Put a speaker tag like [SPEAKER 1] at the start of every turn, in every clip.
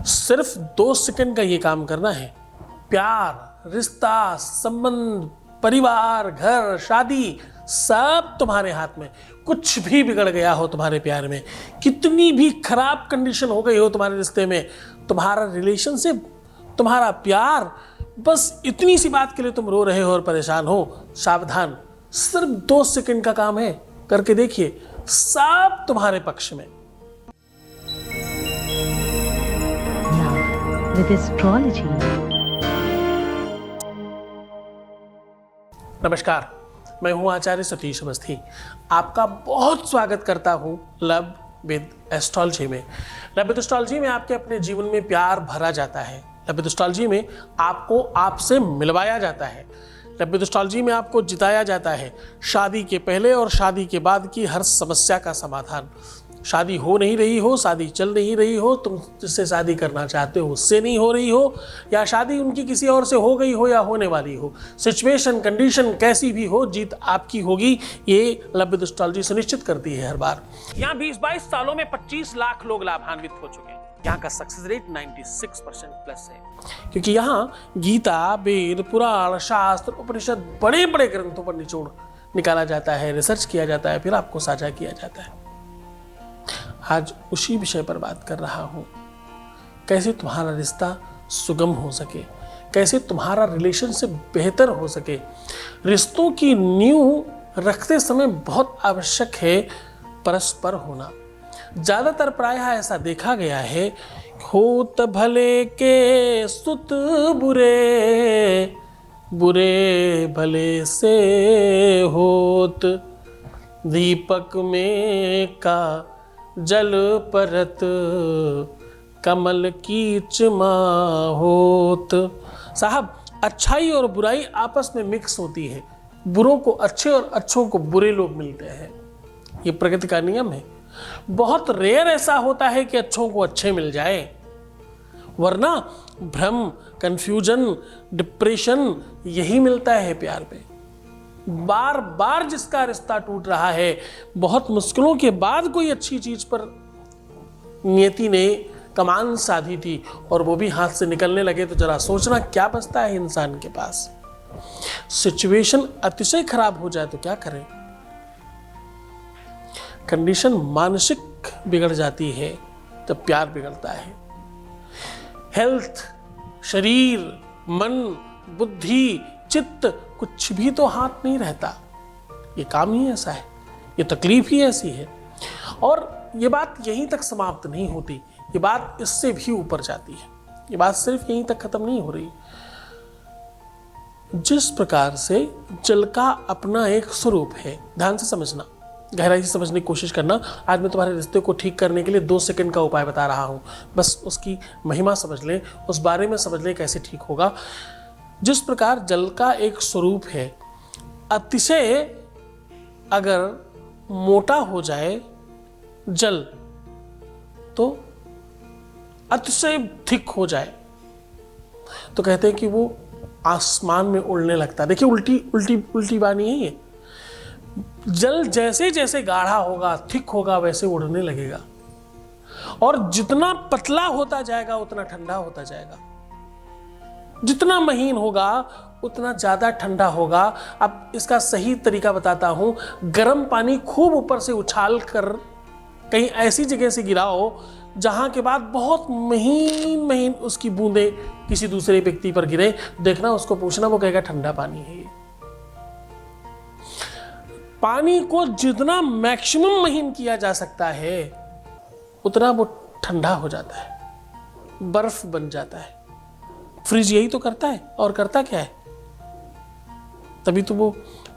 [SPEAKER 1] सिर्फ 2 सेकंड का ये काम करना है। प्यार, रिश्ता, संबंध, परिवार, घर, शादी सब तुम्हारे हाथ में। कुछ भी बिगड़ गया हो तुम्हारे प्यार में, कितनी भी खराब कंडीशन हो गई हो तुम्हारे रिश्ते में, तुम्हारा रिलेशनशिप, तुम्हारा प्यार, बस इतनी सी बात के लिए तुम रो रहे हो और परेशान हो, सावधान। सिर्फ 2 सेकंड का काम है, करके देखिए, सब तुम्हारे पक्ष में।
[SPEAKER 2] With astrology.
[SPEAKER 1] नमस्कार, मैं हूं आचार्य सतीश अवस्थी। आपका बहुत स्वागत करता हूं लव विद एस्ट्रोलॉजी में। लव विद एस्ट्रोलॉजी में आपके अपने जीवन में प्यार भरा जाता है। लव विद एस्ट्रोलॉजी में आपको आपसे मिलवाया जाता है। लव विद एस्ट्रोलॉजी में आपको जिताया जाता है। शादी के पहले और शादी के बाद की हर समस्या का समाधान। शादी हो नहीं रही हो, शादी चल नहीं रही हो, तुम जिससे शादी करना चाहते हो उससे नहीं हो रही हो, या शादी उनकी किसी और से हो गई हो या होने वाली हो, सिचुएशन कंडीशन कैसी भी हो, जीत आपकी होगी, ये लव विद एस्ट्रोलॉजी सुनिश्चित करती है हर बार। यहाँ 20-22 सालों में 25 लाख लोग लाभान्वित हो चुके हैं। यहाँ का सक्सेस रेट 96% प्लस है, क्योंकि यहाँ गीता, वेद, पुराण, शास्त्र, उपनिषद, बड़े बड़े ग्रंथों पर निचोड़ निकाला जाता है, रिसर्च किया जाता है, फिर आपको साझा किया जाता है। आज उसी विषय पर बात कर रहा हूं, कैसे तुम्हारा रिश्ता सुगम हो सके, कैसे तुम्हारा रिलेशनशिप बेहतर हो सके। रिश्तों की नींव रखते समय बहुत आवश्यक है परस्पर होना। ज्यादातर प्रायः ऐसा देखा गया है, होत भले के सुत बुरे, बुरे भले से होत, दीपक में का जल परत, कमल कीच होत। साहब, अच्छाई और बुराई आपस में मिक्स होती है। बुरों को अच्छे और अच्छों को बुरे लोग मिलते हैं। ये प्रकृति का नियम है। बहुत रेयर ऐसा होता है कि अच्छों को अच्छे मिल जाए, वरना भ्रम, कंफ्यूजन, डिप्रेशन यही मिलता है प्यार पे। बार बार जिसका रिश्ता टूट रहा है, बहुत मुश्किलों के बाद कोई अच्छी चीज पर नियति ने कमान साधी थी और वो भी हाथ से निकलने लगे, तो जरा सोचना क्या बचता है इंसान के पास। सिचुएशन अतिशय खराब हो जाए तो क्या करें। कंडीशन मानसिक बिगड़ जाती है तब प्यार बिगड़ता है। हेल्थ, शरीर, मन, बुद्धि, चित्त, कुछ भी तो हाथ नहीं रहता। ये काम ही ऐसा है, ये तकलीफ ही ऐसी है। और ये बात यहीं तक समाप्त नहीं होती, ये बात इससे भी ऊपर जाती है। ये बात सिर्फ यहीं तक खत्म नहीं हो रही। जिस प्रकार से जल का अपना एक स्वरूप है, ध्यान से समझना, गहराई से समझने की कोशिश करना। आज मैं तुम्हारे रिश्ते को ठीक करने के लिए 2 सेकंड का उपाय बता रहा हूं। बस उसकी महिमा समझ लें, उस बारे में समझ लें कैसे ठीक होगा। जिस प्रकार जल का एक स्वरूप है, अतिशय अगर मोटा हो जाए जल तो अतिशय थिक हो जाए तो कहते हैं कि वो आसमान में उड़ने लगता है। देखिए, उल्टी बानी है ये। जल जैसे जैसे गाढ़ा होगा, थिक होगा, वैसे उड़ने लगेगा, और जितना पतला होता जाएगा उतना ठंडा होता जाएगा। जितना महीन होगा उतना ज़्यादा ठंडा होगा। अब इसका सही तरीका बताता हूँ। गर्म पानी खूब ऊपर से उछाल कर कहीं ऐसी जगह से गिराओ जहाँ के बाद बहुत महीन महीन उसकी बूंदें किसी दूसरे व्यक्ति पर गिरे। देखना, उसको पूछना, वो कहेगा ठंडा पानी है ये। पानी को जितना मैक्सिमम महीन किया जा सकता है उतना वो ठंडा हो जाता है, बर्फ बन जाता है। फ्रिज यही तो करता है, और करता क्या है? तभी तो वो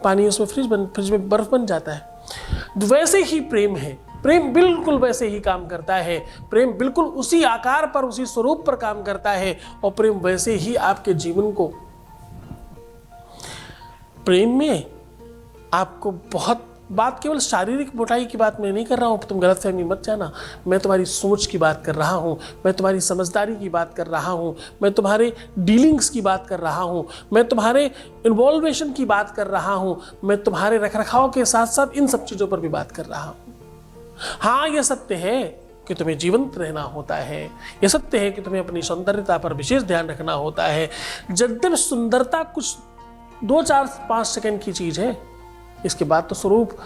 [SPEAKER 1] पानी उसमें फ्रिज में बर्फ बन जाता है। वैसे ही प्रेम है। प्रेम बिल्कुल वैसे ही काम करता है। प्रेम बिल्कुल उसी आकार पर, उसी स्वरूप पर काम करता है, और प्रेम वैसे ही आपके जीवन को, प्रेम में आपको बहुत, बात केवल शारीरिक मोटाई की बात मैं नहीं कर रहा हूँ, तुम गलतफहमी मत जाना। मैं तुम्हारी सोच की बात कर रहा हूँ, मैं तुम्हारी समझदारी की बात कर रहा हूँ, मैं तुम्हारे डीलिंग्स की बात कर रहा हूँ, मैं तुम्हारे इन्वॉल्वेशन की बात कर रहा हूँ, मैं तुम्हारे रखरखाव के साथ साथ इन सब चीज़ों पर भी बात कर रहा हूँ। हाँ, ये सत्य है कि तुम्हें जीवंत रहना होता है, यह सत्य है कि तुम्हें अपनी सौंदर्यता पर विशेष ध्यान रखना होता है। यद्यपि सुंदरता कुछ 2, 4, 5 सेकंड की चीज है, इसके बाद तो स्वरूप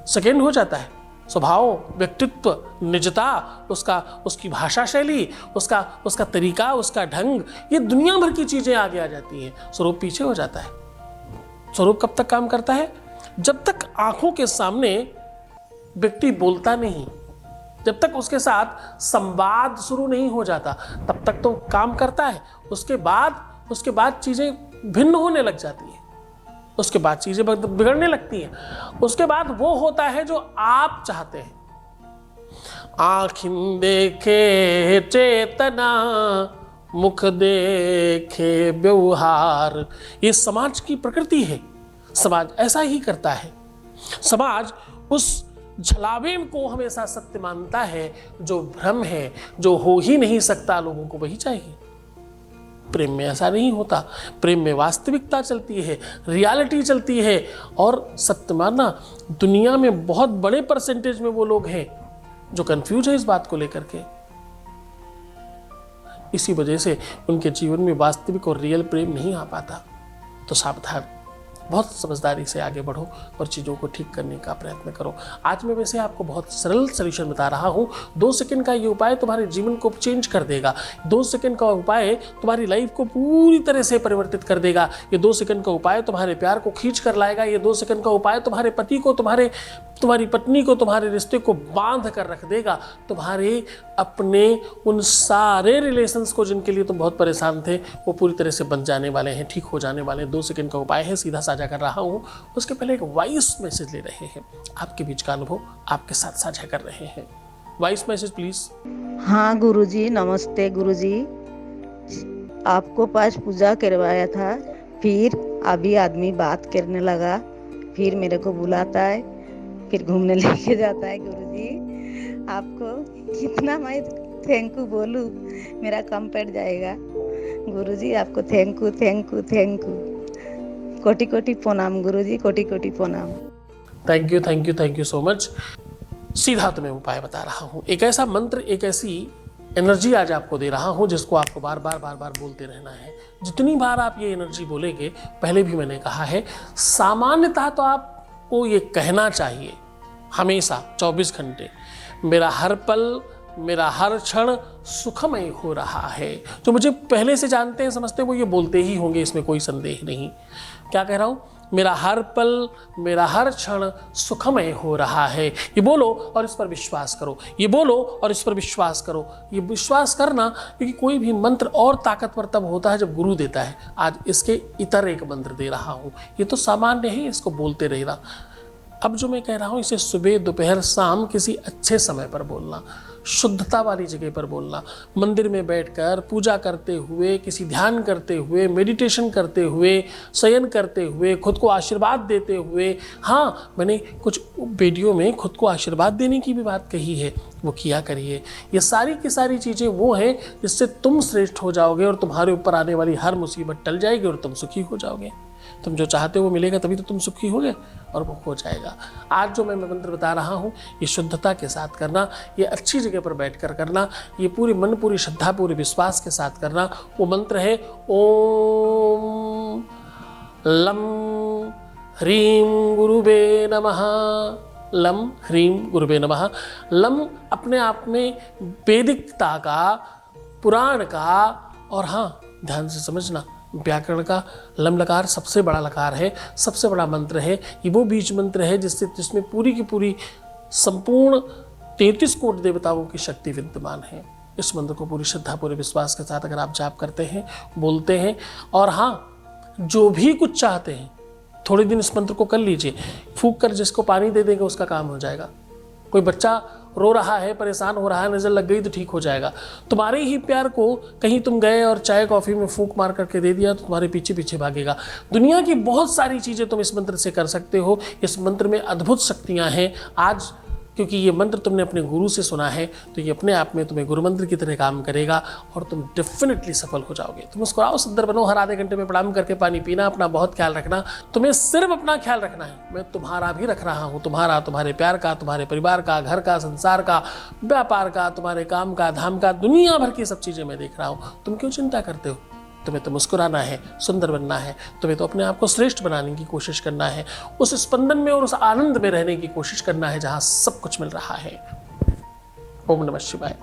[SPEAKER 1] सेकंड हो जाता है। स्वभाव, व्यक्तित्व, निजता, उसकी भाषा शैली, उसका तरीका, उसका ढंग, ये दुनिया भर की चीजें आगे आ जाती हैं, स्वरूप पीछे हो जाता है। स्वरूप कब तक काम करता है? जब तक आंखों के सामने व्यक्ति बोलता नहीं, जब तक उसके साथ संवाद शुरू नहीं हो जाता, तब तक तो काम करता है। उसके बाद चीजें भिन्न होने लग जाती हैं, उसके बाद चीजें बिगड़ने लगती हैं। उसके बाद वो होता है जो आप चाहते हैं। आँखिन देखे चेतना, मुख देखे व्यवहार, ये समाज की प्रकृति है। समाज ऐसा ही करता है। समाज उस छलावे को हमेशा सत्य मानता है, जो भ्रम है, जो हो ही नहीं सकता, लोगों को वही चाहिए। प्रेम में ऐसा नहीं होता। प्रेम में वास्तविकता चलती है, रियलिटी चलती है। और सत्य मानना, दुनिया में बहुत बड़े परसेंटेज में वो लोग हैं जो कंफ्यूज है इस बात को लेकर के। इसी वजह से उनके जीवन में वास्तविक और रियल प्रेम नहीं आ पाता। तो सावधान, बहुत समझदारी से आगे बढ़ो और चीज़ों को ठीक करने का प्रयत्न करो। आज मैं वैसे आपको बहुत सरल सॉल्यूशन बता रहा हूँ। 2 सेकंड का ये उपाय तुम्हारे जीवन को चेंज कर देगा। 2 सेकंड का उपाय तुम्हारी लाइफ को पूरी तरह से परिवर्तित कर देगा। ये 2 सेकंड का उपाय तुम्हारे प्यार को खींच कर लाएगा। ये 2 सेकंड का उपाय तुम्हारे पति को, तुम्हारी पत्नी को, तुम्हारे रिश्ते को बांध कर रख देगा। तुम्हारे अपने उन सारे रिलेशंस को जिनके लिए तुम बहुत परेशान थे, वो पूरी तरह से बन जाने वाले हैं, ठीक हो जाने वाले हैं। 2 सेकंड का उपाय है, सीधा साझा कर रहा हूँ। उसके पहले एक वॉइस मैसेज ले रहे हैं। आपके बीच का अनुभव आपके साथ साझा कर रहे हैं। Voice message please.
[SPEAKER 2] हाँ गुरुजी, नमस्ते गुरुजी। आपको पास पूजा करवाया था, फिर अभी आदमी बात करने लगा, फिर मेरे को बुलाता है, फिर घूमने लेके जाता है। गुरुजी आपको कितना मैं थैंक यू बोलूं, मेरा कम पड़ जाएगा। गुरुजी आपको thank you, thank you, thank you, कोटि कोटि प्रणाम गुरुजी, कोटि कोटि प्रणाम।
[SPEAKER 1] Thank you, thank you, thank you so much. सीधा तुम्हें उपाय बता रहा हूँ। एक ऐसा मंत्र, एक ऐसी एनर्जी आज आपको दे रहा हूँ जिसको आपको बार बार बोलते रहना है। जितनी बार आप ये एनर्जी बोलेंगे, पहले भी मैंने कहा है, सामान्यतः तो आपको ये कहना चाहिए हमेशा 24 घंटे, मेरा हर पल, मेरा हर क्षण सुखमय हो रहा है। जो मुझे पहले से जानते हैं, समझते हैं, वो ये बोलते ही होंगे, इसमें कोई संदेह नहीं। क्या कह रहा हूँ? मेरा हर पल, मेरा हर क्षण सुखमय हो रहा है। ये बोलो और इस पर विश्वास करो। ये बोलो और इस पर विश्वास करो। ये विश्वास करना, क्योंकि कोई भी मंत्र और ताकतवर तब होता है जब गुरु देता है। आज इसके इतर एक मंत्र दे रहा हूँ। ये तो सामान्य है, इसको बोलते रहना। अब जो मैं कह रहा हूँ, इसे सुबह, दोपहर, शाम किसी अच्छे समय पर बोलना, शुद्धता वाली जगह पर बोलना। मंदिर में बैठकर पूजा करते हुए, किसी ध्यान करते हुए, मेडिटेशन करते हुए, शयन करते हुए, खुद को आशीर्वाद देते हुए। हाँ, मैंने कुछ वीडियो में खुद को आशीर्वाद देने की भी बात कही है, वो किया करिए। ये सारी की सारी चीज़ें वो हैं जिससे तुम श्रेष्ठ हो जाओगे और तुम्हारे ऊपर आने वाली हर मुसीबत टल जाएगी और तुम सुखी हो जाओगे। तुम जो चाहते हो वो मिलेगा, तभी तो तुम सुखी होगे और वो हो जाएगा। आज जो मैं मंत्र बता रहा हूँ, ये शुद्धता के साथ करना, ये अच्छी जगह पर बैठकर करना, ये पूरी मन, पूरी श्रद्धा, पूरे विश्वास के साथ करना। वो मंत्र है ओम लम ह्रीं गुरुवे नमः। लम ह्रीं गुरुवे नमः। लम अपने आप में वैदिकता का, पुराण का, और हाँ, ध्यान से समझना, व्याकरण का लम लकार सबसे बड़ा लकार है, सबसे बड़ा मंत्र है। ये वो बीज मंत्र है जिसमें पूरी की पूरी संपूर्ण 33 कोटि देवताओं की शक्ति विद्यमान है। इस मंत्र को पूरी श्रद्धा, पूरे विश्वास के साथ अगर आप जाप करते हैं, बोलते हैं, और हाँ, जो भी कुछ चाहते हैं, थोड़े दिन इस मंत्र को कर लीजिए। फूंक कर जिसको पानी दे देंगे उसका काम हो जाएगा। कोई बच्चा रो रहा है, परेशान हो रहा है, नज़र लग गई तो ठीक हो जाएगा। तुम्हारे ही प्यार को कहीं तुम गए और चाय कॉफ़ी में फूंक मार करके दे दिया तो तुम्हारे पीछे पीछे भागेगा। दुनिया की बहुत सारी चीज़ें तुम इस मंत्र से कर सकते हो। इस मंत्र में अद्भुत शक्तियाँ हैं। आज क्योंकि ये मंत्र तुमने अपने गुरु से सुना है, तो ये अपने आप में तुम्हें गुरु मंत्र की तरह काम करेगा और तुम डेफिनेटली सफल हो जाओगे। तुम मुस्कुराओ, सुंदर बनो, हर आधे घंटे में प्रणाम करके पानी पीना, अपना बहुत ख्याल रखना। तुम्हें सिर्फ अपना ख्याल रखना है, मैं तुम्हारा भी रख रहा हूँ, तुम्हारा, तुम्हारे प्यार का, तुम्हारे परिवार का, घर का, संसार का, व्यापार का, तुम्हारे काम का, धाम का, दुनिया भर की सब चीज़ें मैं देख रहा हूँ। तुम क्यों चिंता करते हो? तुम्हें तो मुस्कुराना है, सुंदर बनना है, तुम्हें तो अपने आप को श्रेष्ठ बनाने की कोशिश करना है, उस स्पंदन में और उस आनंद में रहने की कोशिश करना है जहां सब कुछ मिल रहा है। ओम नमः शिवाय।